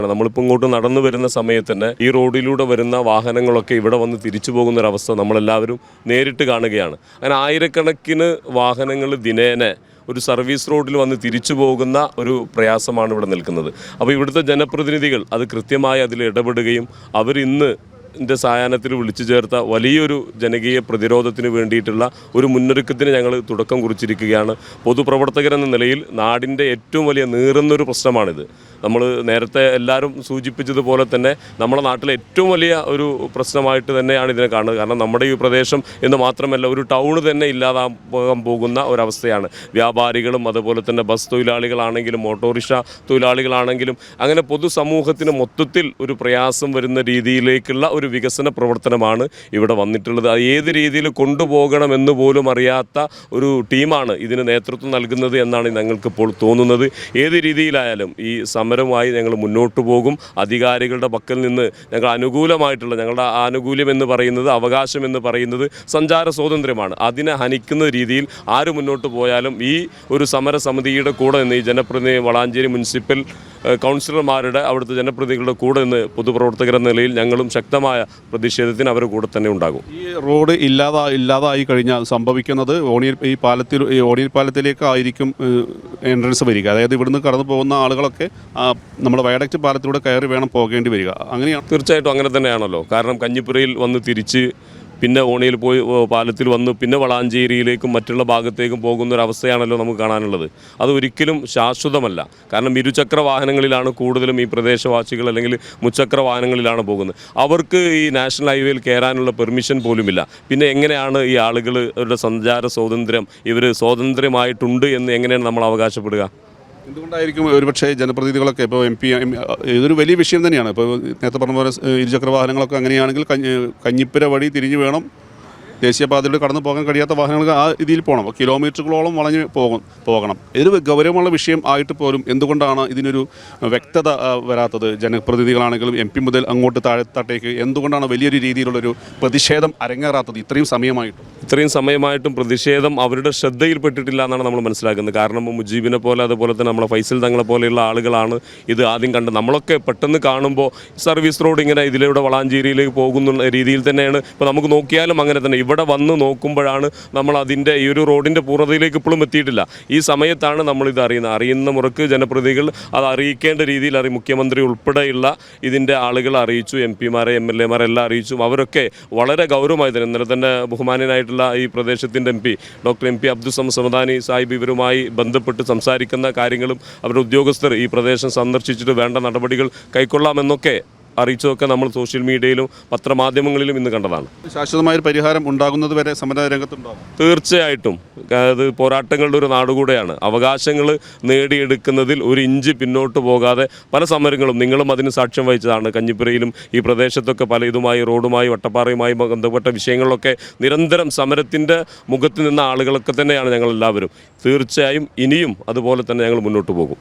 നമ്മളിപ്പോൾ ഇങ്ങോട്ട് നടന്നു വരുന്ന സമയത്ത് തന്നെ ഈ റോഡിലൂടെ വരുന്ന വാഹനങ്ങളൊക്കെ ഇവിടെ വന്ന് തിരിച്ചു പോകുന്നൊരവസ്ഥ നമ്മളെല്ലാവരും നേരിട്ട് കാണുകയാണ്. അങ്ങനെ ആയിരക്കണക്കിന് വാഹനങ്ങൾ ദിനേന ഒരു സർവീസ് റോഡിൽ വന്ന് തിരിച്ചു പോകുന്ന ഒരു പ്രയാസമാണ് ഇവിടെ നിൽക്കുന്നത്. അപ്പോൾ ഇവിടുത്തെ ജനപ്രതിനിധികൾ അത് കൃത്യമായി അതിൽ ഇടപെടുകയും അവരിന്ന് സായാഹ്നത്തിൽ വിളിച്ചു ചേർത്ത വലിയൊരു ജനകീയ പ്രതിരോധത്തിന് വേണ്ടിയിട്ടുള്ള ഒരു മുന്നൊരുക്കത്തിന് ഞങ്ങൾ തുടക്കം കുറിച്ചിരിക്കുകയാണ്. പൊതുപ്രവർത്തകരെന്ന നിലയിൽ നാടിൻ്റെ ഏറ്റവും വലിയ നീറുന്നൊരു പ്രശ്നമാണിത്. നമ്മൾ നേരത്തെ എല്ലാവരും സൂചിപ്പിച്ചതുപോലെ തന്നെ നമ്മുടെ നാട്ടിലെ ഏറ്റവും വലിയ ഒരു പ്രശ്നമായിട്ട് തന്നെയാണ് ഇതിനെ കാണുന്നത്. കാരണം നമ്മുടെ ഈ പ്രദേശം എന്ന് മാത്രമല്ല ഒരു ടൗണ് തന്നെ ഇല്ലാതാകാൻ പോകുന്ന ഒരവസ്ഥയാണ്. വ്യാപാരികളും അതുപോലെ തന്നെ ബസ് തൊഴിലാളികളാണെങ്കിലും ഓട്ടോറിക്ഷ തൊഴിലാളികളാണെങ്കിലും അങ്ങനെ പൊതുസമൂഹത്തിന് മൊത്തത്തിൽ ഒരു പ്രയാസം വരുന്ന രീതിയിലേക്കുള്ള ഒരു വികസന പ്രവർത്തനമാണ് ഇവിടെ വന്നിട്ടുള്ളത്. അത് ഏത് രീതിയിൽ കൊണ്ടുപോകണമെന്ന് പോലും അറിയാത്ത ഒരു ടീമാണ് ഇതിന് നേതൃത്വം നൽകുന്നത് എന്നാണ് ഞങ്ങൾക്കിപ്പോൾ തോന്നുന്നത്. ഏത് രീതിയിലായാലും ഈ സമരവുമായി ഞങ്ങൾ മുന്നോട്ട് പോകും. അധികാരികളുടെ പക്കൽ നിന്ന് ഞങ്ങൾ അനുകൂലമായിട്ടുള്ള ഞങ്ങളുടെ ആനുകൂല്യം എന്ന് പറയുന്നത്, അവകാശം എന്ന് പറയുന്നത് സഞ്ചാര സ്വാതന്ത്ര്യമാണ്. അതിനെ ഹനിക്കുന്ന രീതിയിൽ ആര് മുന്നോട്ട് പോയാലും ഈ ഒരു സമരസമിതിയുടെ കൂടെ നിന്ന് ഈ ജനപ്രതിനിധി വളാഞ്ചേരി മുനിസിപ്പൽ കൗൺസിലർമാരുടെ അവിടുത്തെ ജനപ്രതിനിധികളുടെ കൂടെ നിന്ന് പൊതുപ്രവർത്തകരെന്ന നിലയിൽ ഞങ്ങളും ശക്തമായ പ്രതിഷേധത്തിന് അവരുടെ കൂടെ തന്നെ ഉണ്ടാകും. ഈ റോഡ് ഇല്ലാതായി കഴിഞ്ഞാൽ സംഭവിക്കുന്നത് ഓണിയൽ പാലത്തിലേക്കായിരിക്കും എൻട്രൻസ് വരിക. അതായത് ഇവിടുന്ന് കടന്നു പോകുന്ന ആളുകളൊക്കെ നമ്മുടെ വയഡക്റ്റ് പാലത്തിലൂടെ കയറി വേണം പോകേണ്ടി വരിക. അങ്ങനെയാണ്. തീർച്ചയായിട്ടും അങ്ങനെ തന്നെയാണല്ലോ. കാരണം കഞ്ഞിപ്പുരയിൽ വന്ന് തിരിച്ച് പിന്നെ ഓണിയിൽ പോയി പാലത്തിൽ വന്ന് പിന്നെ വളാഞ്ചേരിയിലേക്കും മറ്റുള്ള ഭാഗത്തേക്കും പോകുന്നൊരവസ്ഥയാണല്ലോ നമുക്ക് കാണാനുള്ളത്. അത് ഒരിക്കലും ശാശ്വതമല്ല. കാരണം ഇരുചക്ര വാഹനങ്ങളിലാണ് കൂടുതലും ഈ പ്രദേശവാസികൾ, അല്ലെങ്കിൽ മുച്ചക്ര വാഹനങ്ങളിലാണ് പോകുന്നത്. അവർക്ക് ഈ നാഷണൽ ഹൈവേയിൽ കയറാനുള്ള പെർമിഷൻ പോലുമില്ല. പിന്നെ എങ്ങനെയാണ് ഈ ആളുകൾ അവരുടെ സഞ്ചാര സ്വാതന്ത്ര്യം ഇവർ സ്വാതന്ത്ര്യമായിട്ടുണ്ട് എന്ന് എങ്ങനെയാണ് നമ്മൾ അവകാശപ്പെടുക? എന്തുകൊണ്ടായിരിക്കും ഒരുപക്ഷെ ജനപ്രതിനിധികളൊക്കെ ഇപ്പോൾ ഇതൊരു വലിയ വിഷയം തന്നെയാണ്. ഇപ്പോൾ നേരത്തെ പറഞ്ഞ പോലെ ഇരുചക്ര വാഹനങ്ങളൊക്കെ അങ്ങനെയാണെങ്കിൽ കഞ്ഞിപ്പുര വഴി തിരിഞ്ഞു വേണം ദേശീയപാതയിലൂടെ കടന്നു പോകാൻ കഴിയാത്ത വാഹനങ്ങൾക്ക് ആ രീതിയിൽ പോകണം. കിലോമീറ്ററുകളോളം വളഞ്ഞ് പോകണം. ഇതൊരു ഗൗരവമുള്ള വിഷയം ആയിട്ട് പോലും എന്തുകൊണ്ടാണ് ഇതിനൊരു വ്യക്തത വരാത്തത്? ജനപ്രതിനിധികളാണെങ്കിലും എം പി മുതൽ അങ്ങോട്ട് താഴെത്തട്ടേക്ക് എന്തുകൊണ്ടാണ് വലിയൊരു രീതിയിലുള്ളൊരു പ്രതിഷേധം അരങ്ങേറാത്തത്? ഇത്രയും സമയമായിട്ടും പ്രതിഷേധം അവരുടെ ശ്രദ്ധയിൽപ്പെട്ടിട്ടില്ല എന്നാണ് നമ്മൾ മനസ്സിലാക്കുന്നത്. കാരണം മുജീബിനെ പോലെ അതുപോലെ തന്നെ നമ്മളെ ഫൈസൽ തങ്ങളെ പോലെയുള്ള ആളുകളാണ് ഇത് ആദ്യം കണ്ടത്. നമ്മളൊക്കെ പെട്ടെന്ന് കാണുമ്പോൾ സർവീസ് റോഡ് ഇങ്ങനെ ഇതിലൂടെ വളാഞ്ചേരിയിലേക്ക് പോകുന്ന രീതിയിൽ തന്നെയാണ്. ഇപ്പോൾ നമുക്ക് നോക്കിയാലും അങ്ങനെ തന്നെ ഇവിടെ വന്ന് നോക്കുമ്പോഴാണ് നമ്മൾ അതിൻ്റെ ഈ ഒരു റോഡിൻ്റെ പൂർണ്ണതയിലേക്ക് ഇപ്പോഴും എത്തിയിട്ടില്ല. ഈ സമയത്താണ് നമ്മളിത് അറിയുന്ന മുറക്ക് ജനപ്രതിനിധികൾ അത് അറിയിക്കേണ്ട രീതിയിൽ മുഖ്യമന്ത്രി ഉൾപ്പെടെയുള്ള ഇതിൻ്റെ ആളുകൾ അറിയിച്ചു, എം പിമാരെ എം എൽ എമാരെല്ലാം അറിയിച്ചു. അവരൊക്കെ വളരെ ഗൗരവമായി തന്നെ ഇന്നലെ തന്നെ ബഹുമാനനായിട്ടുള്ള ഈ പ്രദേശത്തിൻ്റെ M P doctor M P Abdul Samadani Sahib ഇവരുമായി ബന്ധപ്പെട്ട് സംസാരിക്കുന്ന കാര്യങ്ങളും അവരുടെ ഉദ്യോഗസ്ഥർ ഈ പ്രദേശം സന്ദർശിച്ചിട്ട് വേണ്ട നടപടികൾ കൈക്കൊള്ളാമെന്നൊക്കെ അറിയിച്ചതൊക്കെ നമ്മൾ സോഷ്യൽ മീഡിയയിലും പത്രമാധ്യമങ്ങളിലും ഇന്ന് കണ്ടതാണ്. ശാശ്വതമായൊരു പരിഹാരം ഉണ്ടാകുന്നത് വരെ സമര രംഗത്തുണ്ടാകും. തീർച്ചയായിട്ടും അത് പോരാട്ടങ്ങളുടെ ഒരു നാടുകൂടെയാണ്. അവകാശങ്ങൾ നേടിയെടുക്കുന്നതിൽ ഒരു ഇഞ്ച് പിന്നോട്ട് പോകാതെ പല സമരങ്ങളും നിങ്ങളും അതിന് സാക്ഷ്യം വഹിച്ചതാണ്. കഞ്ഞിപ്പുരയിലും ഈ പ്രദേശത്തൊക്കെ പല ഇതുമായി റോഡുമായി വട്ടപ്പാറയുമായി ബന്ധപ്പെട്ട വിഷയങ്ങളിലൊക്കെ നിരന്തരം സമരത്തിൻ്റെ മുഖത്ത് നിന്ന ആളുകളൊക്കെ തന്നെയാണ് ഞങ്ങളെല്ലാവരും. തീർച്ചയായും ഇനിയും അതുപോലെ തന്നെ ഞങ്ങൾ മുന്നോട്ട് പോകും.